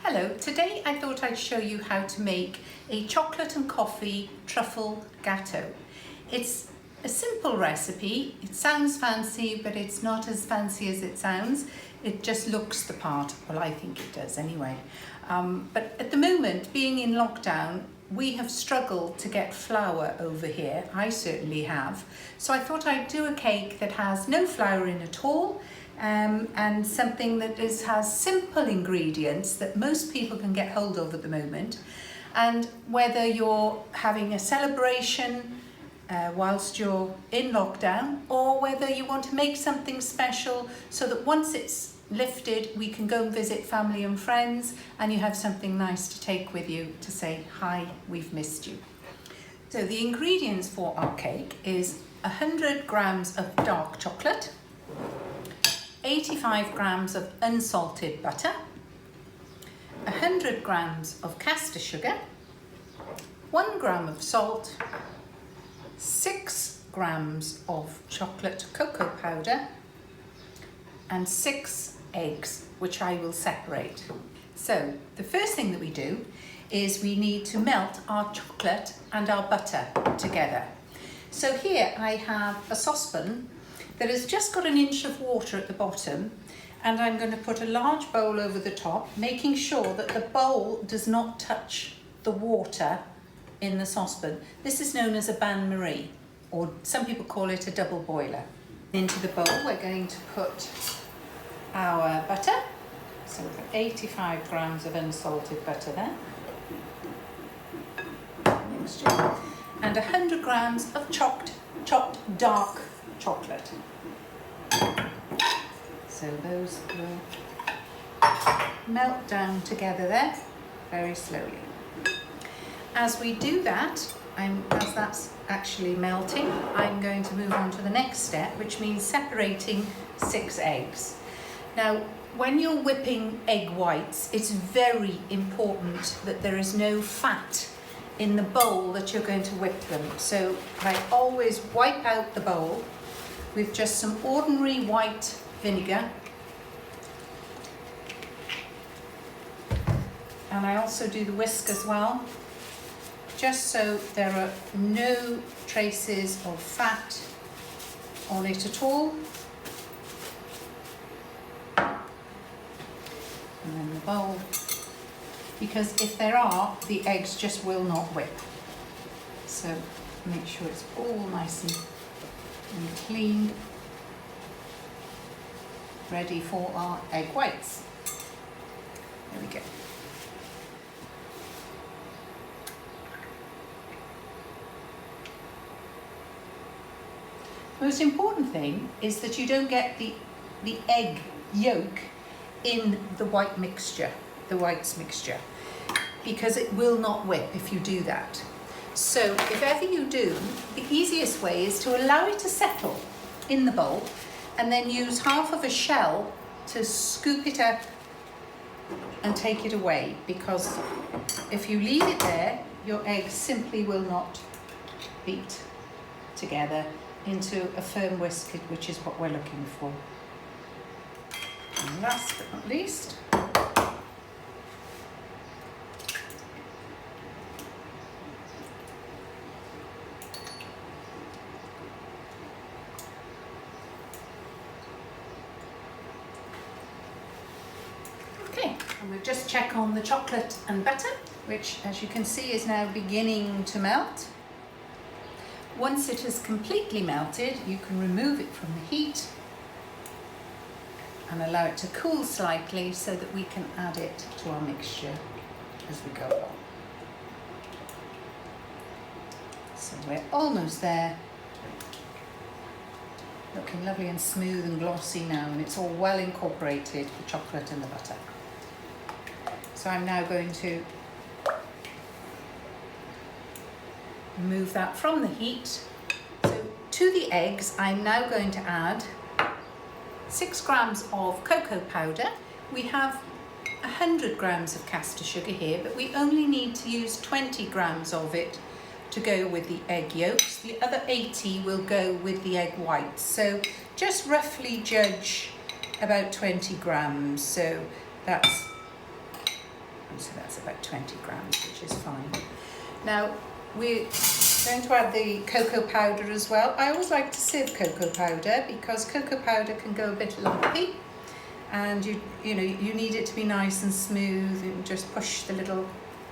Hello, today I thought I'd show you how to make a chocolate and coffee truffle gâteau. It's a simple recipe. It sounds fancy, but it's not as fancy as it sounds. It just looks the part. Well, I think it does anyway. But at the moment, being in lockdown, we have struggled to get flour over here. I certainly have. So I thought I'd do a cake that has no flour in at all, and something that has simple ingredients that most people can get hold of at the moment. And whether you're having a celebration whilst you're in lockdown, or whether you want to make something special so that once it's lifted we can go and visit family and friends and you have something nice to take with you to say, hi, we've missed you. So the ingredients for our cake is 100 grams of dark chocolate, 85 grams of unsalted butter, 100 grams of caster sugar, 1 gram of salt, 6 grams of chocolate cocoa powder, and 6 eggs, which I will separate. So the first thing that we do is we need to melt our chocolate and our butter together. So here I have a saucepan that has just got an inch of water at the bottom, and I'm going to put a large bowl over the top, making sure that the bowl does not touch the water in the saucepan. This is known as a Bain Marie, or some people call it a double boiler. Into the bowl we're going to put our butter, so we've got 85 grams of unsalted butter there, mixture, and 100 grams of chopped dark chocolate. So those will melt down together there very slowly. As we do that, as that's actually melting, I'm going to move on to the next step, which means separating 6 eggs. Now, when you're whipping egg whites, it's very important that there is no fat in the bowl that you're going to whip them. So I always wipe out the bowl with just some ordinary white vinegar. And I also do the whisk as well, just so there are no traces of fat on it at all. And then the bowl, because if there are, the eggs just will not whip. So make sure it's all nice and clean, ready for our egg whites. There we go. The most important thing is that you don't get the egg yolk in the whites mixture, because it will not whip if you do that. So if ever you do, the easiest way is to allow it to settle in the bowl and then use half of a shell to scoop it up and take it away, because if you leave it there, your eggs simply will not beat together into a firm whisk, which is what we're looking for. And last but not least, okay, and we'll just check on the chocolate and butter, which as you can see is now beginning to melt. Once it has completely melted, you can remove it from the heat and allow it to cool slightly so that we can add it to our mixture as we go along. So we're almost there. Looking lovely and smooth and glossy now, and it's all well incorporated, the chocolate and the butter. So I'm now going to remove that from the heat. So to the eggs, I'm now going to add 6 grams of cocoa powder. We have 100 grams of caster sugar here, but we only need to use 20 grams of it to go with the egg yolks. The other 80 will go with the egg whites. So just roughly judge about 20 grams. So that's So that's about 20 grams, which is fine. Now we're going to add the cocoa powder as well. I always like to sieve cocoa powder because cocoa powder can go a bit lumpy, and you need it to be nice and smooth, and just push the little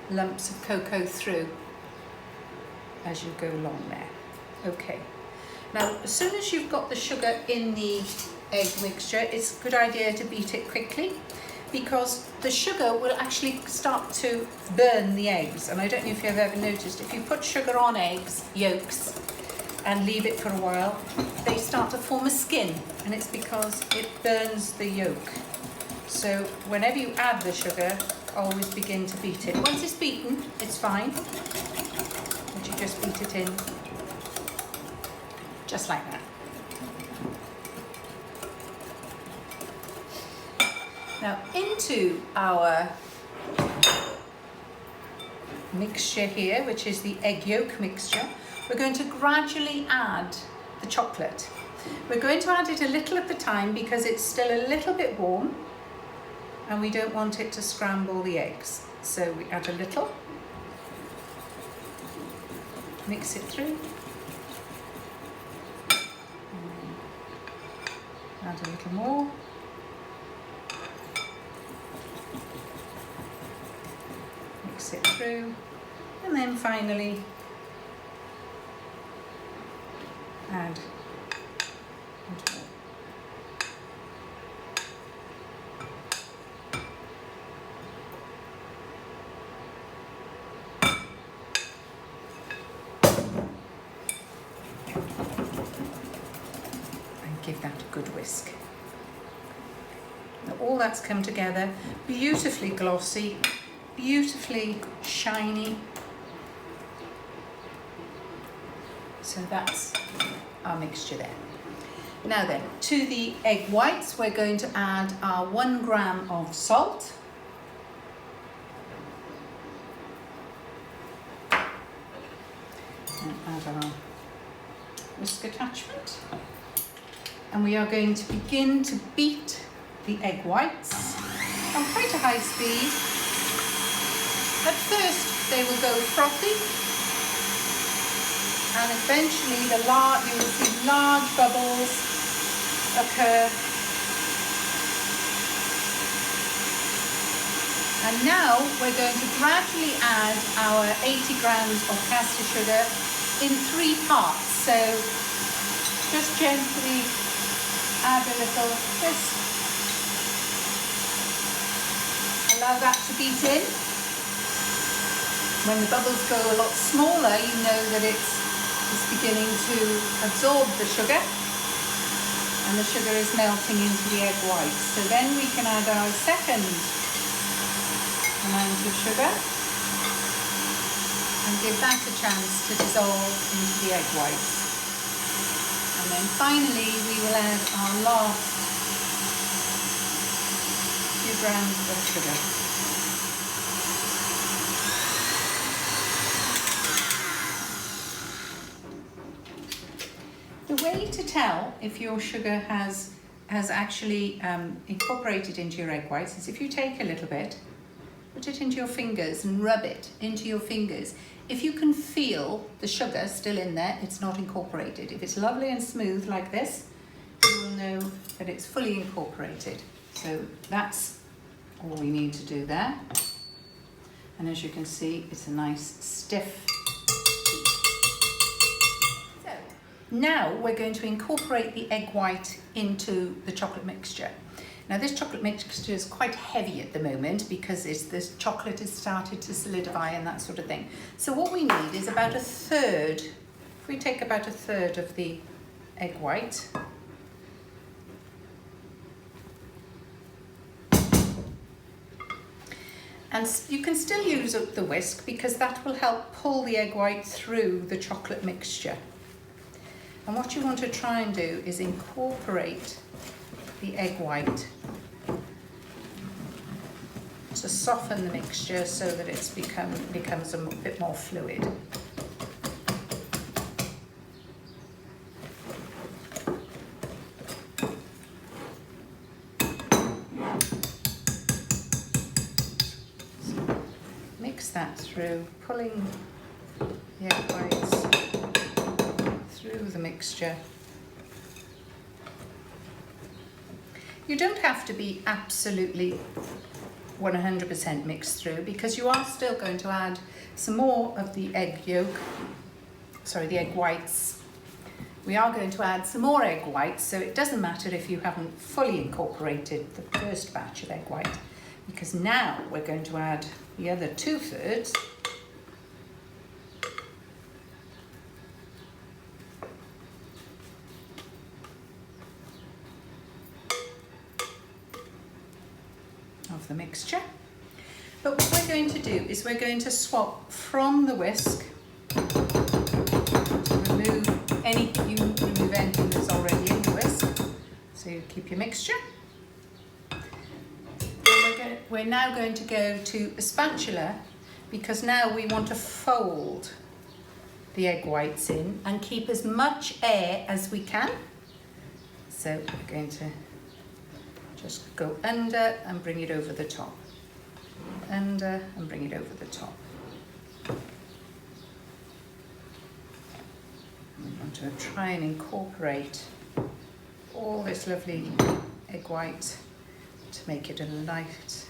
lumps of cocoa through as you go along there. Okay. Now, as soon as you've got the sugar in the egg mixture, it's a good idea to beat it quickly, because the sugar will actually start to burn the eggs. And I don't know if you've ever noticed, if you put sugar on eggs, yolks, and leave it for a while, they start to form a skin, and it's because it burns the yolk. So whenever you add the sugar, always begin to beat it. Once it's beaten, it's fine, but you just beat it in, just like that. Now into our mixture here, which is the egg yolk mixture, we're going to gradually add the chocolate. We're going to add it a little at the time because it's still a little bit warm and we don't want it to scramble the eggs. So we add a little, mix it through, add a little more. Mix it through, and then finally add water. And give that a good whisk. Now all that's come together, beautifully glossy, beautifully shiny. So that's our mixture there. Now then, to the egg whites, we're going to add our 1 gram of salt. And add our whisk attachment. And we are going to begin to beat the egg whites on quite a high speed. At first they will go frothy, and eventually you will see large bubbles occur. And now we're going to gradually add our 80 grams of caster sugar in 3 parts. So just gently add a little whisk. Allow that to beat in. When the bubbles go a lot smaller, you know that it's beginning to absorb the sugar, and the sugar is melting into the egg whites. So then we can add our second amount of sugar and give that a chance to dissolve into the egg whites. And then finally we will add our last few grams of sugar. The way to tell if your sugar has actually incorporated into your egg whites is if you take a little bit, put it into your fingers and rub it into your fingers. If you can feel the sugar still in there, it's not incorporated. If it's lovely and smooth like this, you will know that it's fully incorporated. So that's all we need to do there. And as you can see, it's a nice stiff. Now we're going to incorporate the egg white into the chocolate mixture. Now this chocolate mixture is quite heavy at the moment because this chocolate has started to solidify and that sort of thing. So what we need is about 1/3. If we take about 1/3 of the egg white, and you can still use up the whisk because that will help pull the egg white through the chocolate mixture. And what you want to try and do is incorporate the egg white to soften the mixture so that it becomes a bit more fluid. that through, pulling the egg whites through the mixture. You don't have to be absolutely 100% mixed through, because you are still going to add some more of the egg whites. We are going to add some more egg whites, so it doesn't matter if you haven't fully incorporated the first batch of egg white, because now we're going to add the other 2/3. Of the mixture. But what we're going to do is we're going to swap from the whisk to remove anything that's already in the whisk. So you keep your mixture. We're now going to go to a spatula, because now we want to fold the egg whites in and keep as much air as we can. So we're going to just go under and bring it over the top. Under and bring it over the top. We want to try and incorporate all this lovely egg white to make it a light,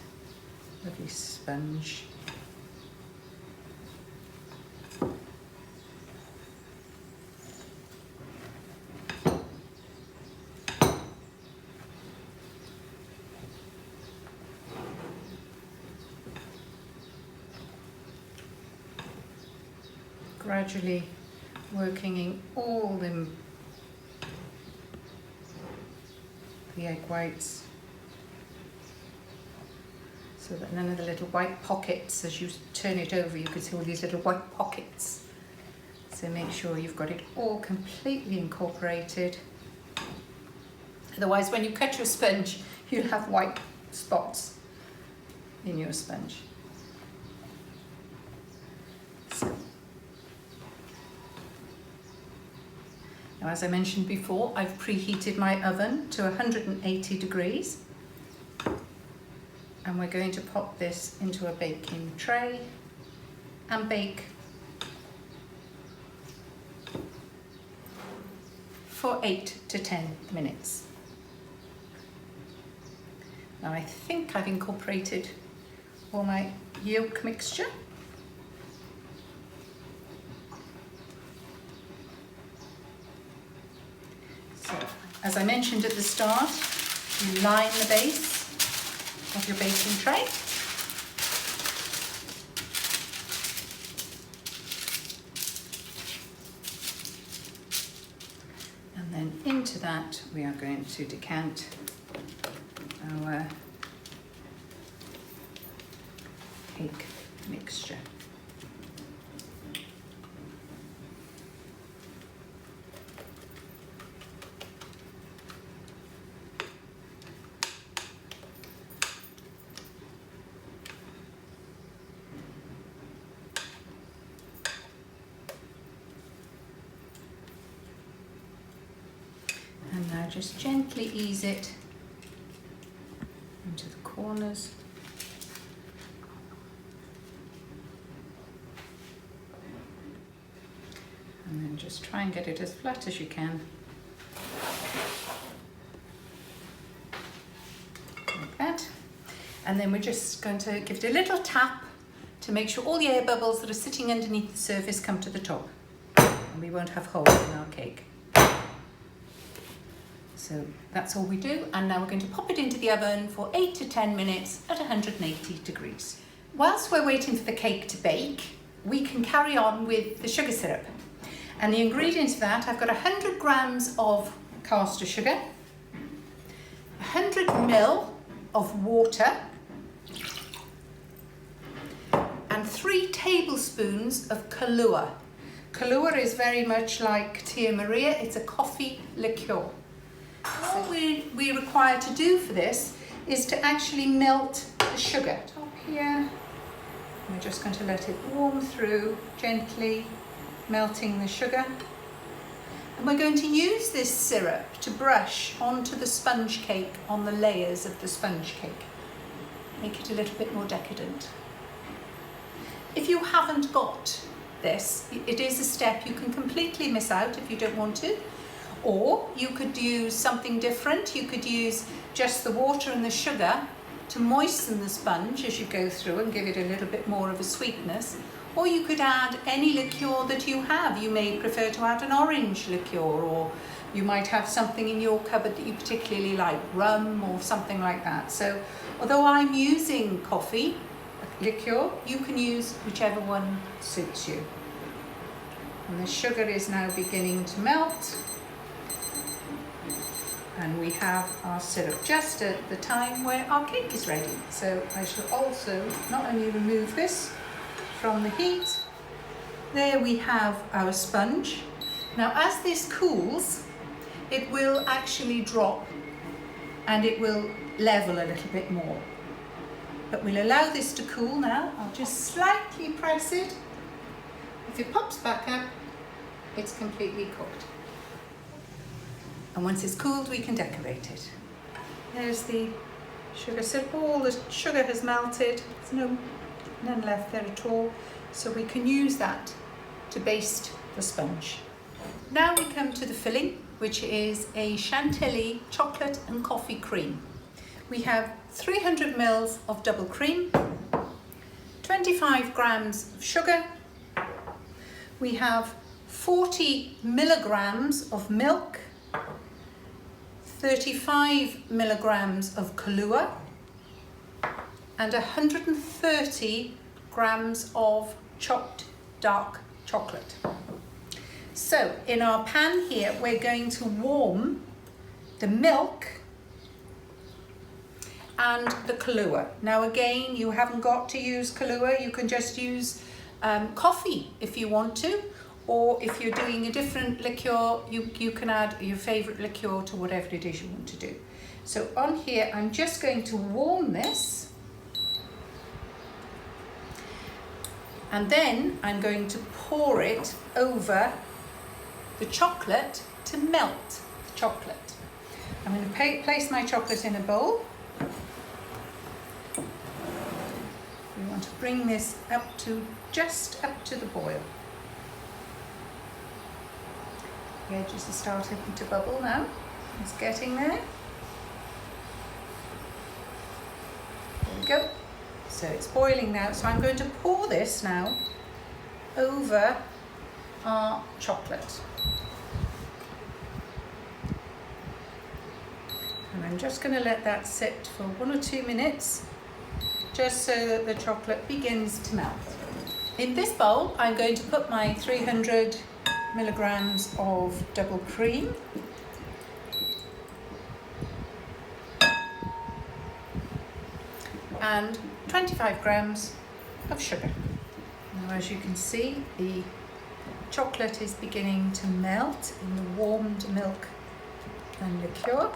lovely sponge. Gradually working in all the egg whites, so that none of the little white pockets, as you turn it over, you can see all these little white pockets. So make sure you've got it all completely incorporated. Otherwise, when you cut your sponge, you'll have white spots in your sponge. Now, as I mentioned before, I've preheated my oven to 180 degrees, and we're going to pop this into a baking tray and bake for 8 to 10 minutes. Now, I think I've incorporated all my yolk mixture. So, as I mentioned at the start, you line the base of your baking tray. And then into that we are going to decant our cake mixture. And now just gently ease it into the corners. And then just try and get it as flat as you can. Like that. And then we're just going to give it a little tap to make sure all the air bubbles that are sitting underneath the surface come to the top. And we won't have holes in our cake. So that's all we do, and now we're going to pop it into the oven for 8 to 10 minutes at 180 degrees. Whilst we're waiting for the cake to bake, we can carry on with the sugar syrup. And the ingredients for that, I've got 100 grams of caster sugar, 100 ml of water, and 3 tablespoons of Kahlúa. Kahlúa is very much like Tia Maria, it's a coffee liqueur. All we require to do for this is to actually melt the sugar. Top here, we're just going to let it warm through, gently melting the sugar. And we're going to use this syrup to brush onto the sponge cake on the layers of the sponge cake. Make it a little bit more decadent. If you haven't got this, it is a step you can completely miss out if you don't want to. Or you could use something different. You could use just the water and the sugar to moisten the sponge as you go through and give it a little bit more of a sweetness. Or you could add any liqueur that you have. You may prefer to add an orange liqueur, or you might have something in your cupboard that you particularly like, rum or something like that. So although I'm using coffee liqueur, you can use whichever one suits you. And the sugar is now beginning to melt. And we have our syrup just at the time where our cake is ready. So I shall also not only remove this from the heat, there we have our sponge. Now as this cools, it will actually drop and it will level a little bit more. But we'll allow this to cool now. I'll just slightly press it. If it pops back up, it's completely cooked. And once it's cooled, we can decorate it. There's the sugar syrup. All the sugar has melted. There's none left there at all. So we can use that to baste the sponge. Now we come to the filling, which is a Chantilly chocolate and coffee cream. We have 300 ml of double cream, 25 grams of sugar. We have 40 milligrams of milk, 35 milligrams of Kahlúa, and 130 grams of chopped dark chocolate. So in our pan here, we're going to warm the milk and the Kahlúa. Now again, you haven't got to use Kahlúa, you can just use coffee if you want to, or if you're doing a different liqueur, you can add your favourite liqueur to whatever it is you want to do. So on here, I'm just going to warm this, and then I'm going to pour it over the chocolate to melt the chocolate. I'm going to place my chocolate in a bowl. We want to bring this up to just up to the boil. The edges are starting to bubble now. It's getting there. There we go. So it's boiling now. So I'm going to pour this now over our chocolate. And I'm just going to let that sit for 1 or 2 minutes, just so that the chocolate begins to melt. In this bowl, I'm going to put my 300 milligrams of double cream, and 25 grams of sugar. Now, as you can see, the chocolate is beginning to melt in the warmed milk and liqueur.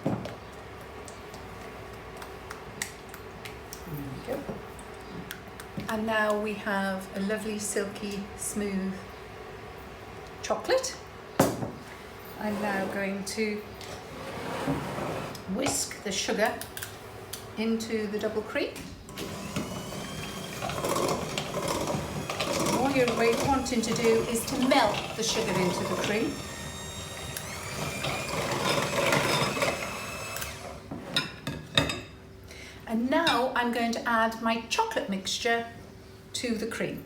There we go. And now we have a lovely silky smooth chocolate. I'm now going to whisk the sugar into the double cream. All you're wanting to do is to melt the sugar into the cream. And now I'm going to add my chocolate mixture to the cream.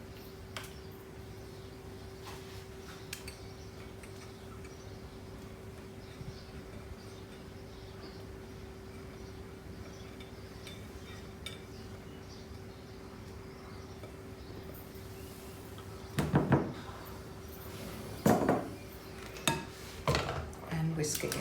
And whisk again.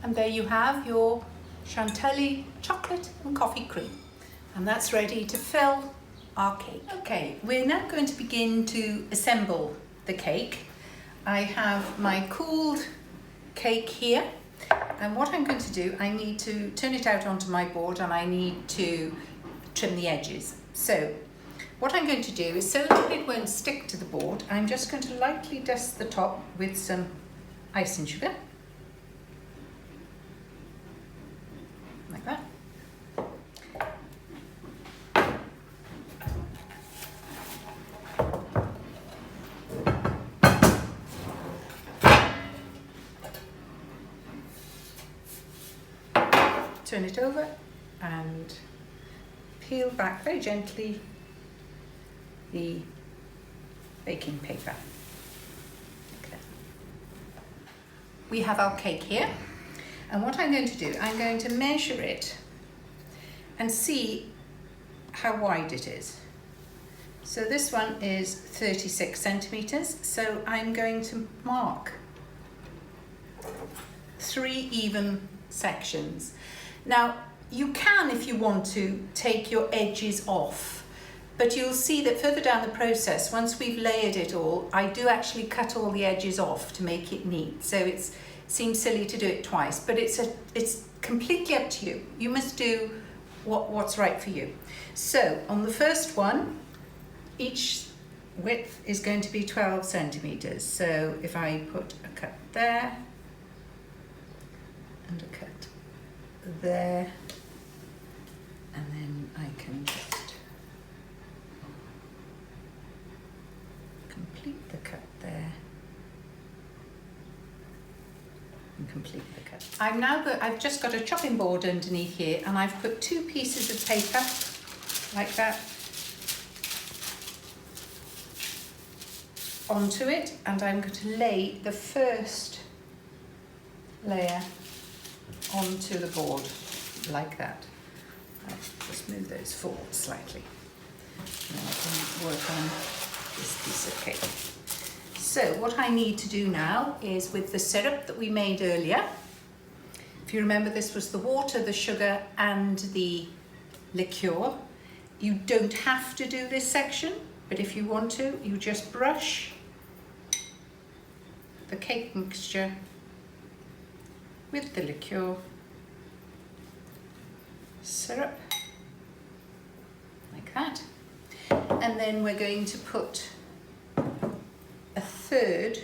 And there you have your Chantilly chocolate and coffee cream. And that's ready to fill our cake. Okay, we're now going to begin to assemble the cake. I have my cooled cake here. And what I'm going to do, I need to turn it out onto my board, and I need to trim the edges. So what I'm going to do is, so that it won't stick to the board, I'm just going to lightly dust the top with some icing sugar. turn it over and peel back very gently the baking paper. Okay. We have our cake here, and what I'm going to do, I'm going to measure it and see how wide it is. So this one is 36 centimeters, so I'm going to mark 3 even sections. Now, you can, if you want to, take your edges off, but you'll see that further down the process, once we've layered it all, I do actually cut all the edges off to make it neat. So it seems silly to do it twice, but it's completely up to you. You must do what's right for you. So on the first one, each width is going to be 12 centimeters. So if I put a cut there and a cut there, and then I can just complete the cut there and complete the cut. I've just got a chopping board underneath here, and I've put 2 pieces of paper like that onto it, and I'm going to lay the first layer onto the board like that. I'll just move those forward slightly. Now I can work on this piece of cake. So what I need to do now is, with the syrup that we made earlier, if you remember, this was the water, the sugar and the liqueur. You don't have to do this section, but if you want to, you just brush the cake mixture with the liqueur, syrup, like that. And then we're going to put a third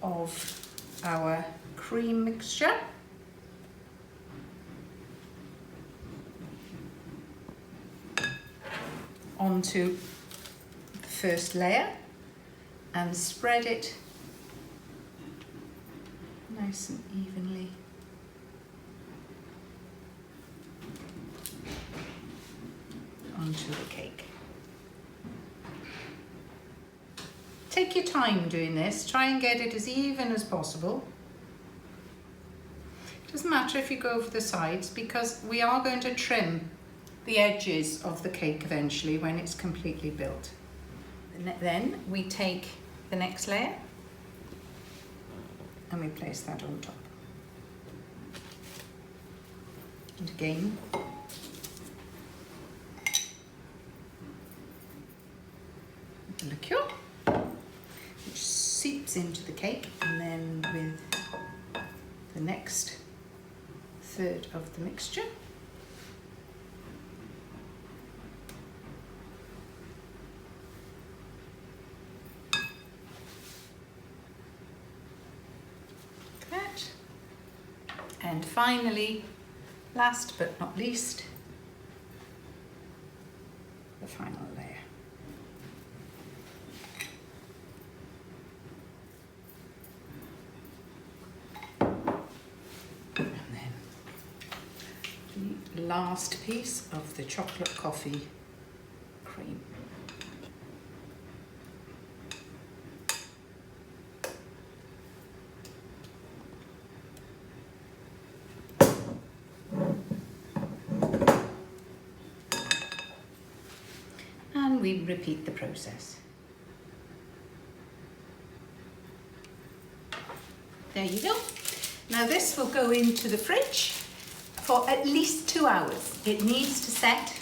of our cream mixture onto the first layer and spread it nice and evenly onto the cake. Take your time doing this. Try and get it as even as possible. It doesn't matter if you go over the sides, because we are going to trim the edges of the cake eventually when it's completely built. And then we take the next layer and we place that on top. And again, the liqueur, which seeps into the cake, and then with the next third of the mixture, and finally, last but not least, the final layer. And then the last piece of the chocolate coffee cream. We repeat the process. There you go. Now this will go into the fridge for at least 2 hours. It needs to set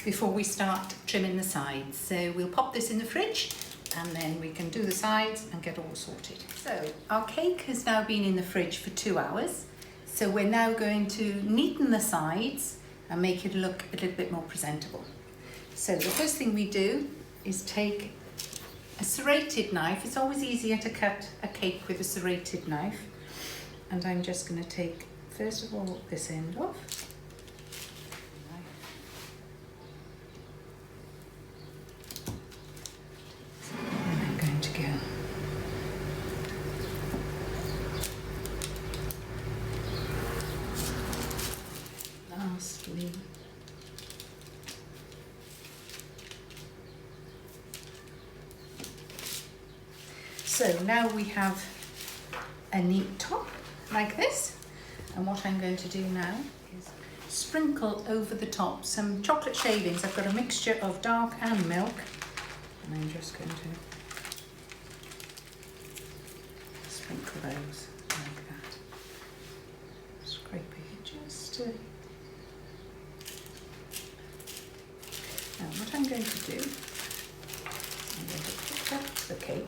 before we start trimming the sides. So we'll pop this in the fridge, and then we can do the sides and get all sorted. So our cake has now been in the fridge for 2 hours. So we're now going to neaten the sides and make it look a little bit more presentable. So the first thing we do is take a serrated knife. It's always easier to cut a cake with a serrated knife. And I'm just going to take, first of all, this end off. And I'm going to go So now we have a neat top like this, and what I'm going to do now is sprinkle over the top some chocolate shavings. I've got a mixture of dark and milk, and I'm just going to sprinkle those like that, scraping it just to... Now what I'm going to do, I'm going to pick up the cake,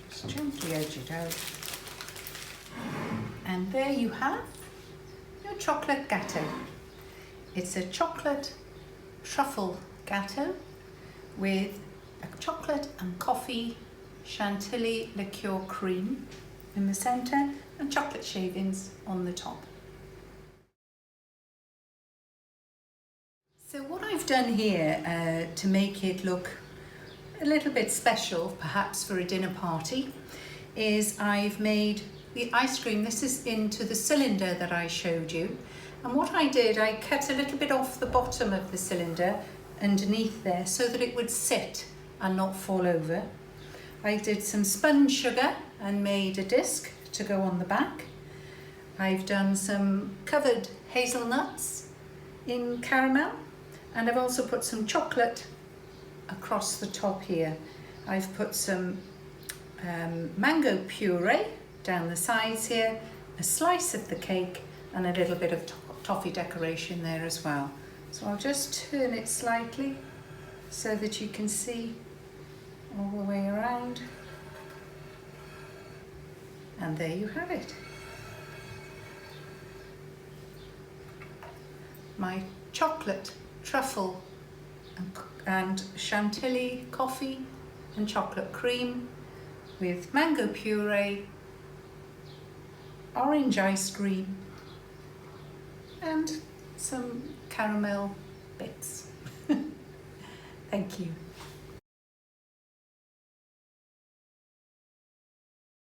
just gently edge it out, and there you have your chocolate gateau. It's a chocolate truffle gateau with a chocolate and coffee Chantilly liqueur cream in the centre and chocolate shavings on the top. So what I've done here to make it look a little bit special, perhaps for a dinner party, is I've made the ice cream. This is into the cylinder that I showed you. And what I did, I cut a little bit off the bottom of the cylinder underneath there so that it would sit and not fall over. I did some spun sugar and made a disc to go on the back. I've done some covered hazelnuts in caramel, and I've also put some chocolate across the top here. I've put some mango puree down the sides here, a slice of the cake, and a little bit of toffee decoration there as well. So I'll just turn it slightly so that you can see all the way around. And there you have it. My chocolate, truffle and Chantilly coffee and chocolate cream with mango puree, orange ice cream and some caramel bits. Thank you.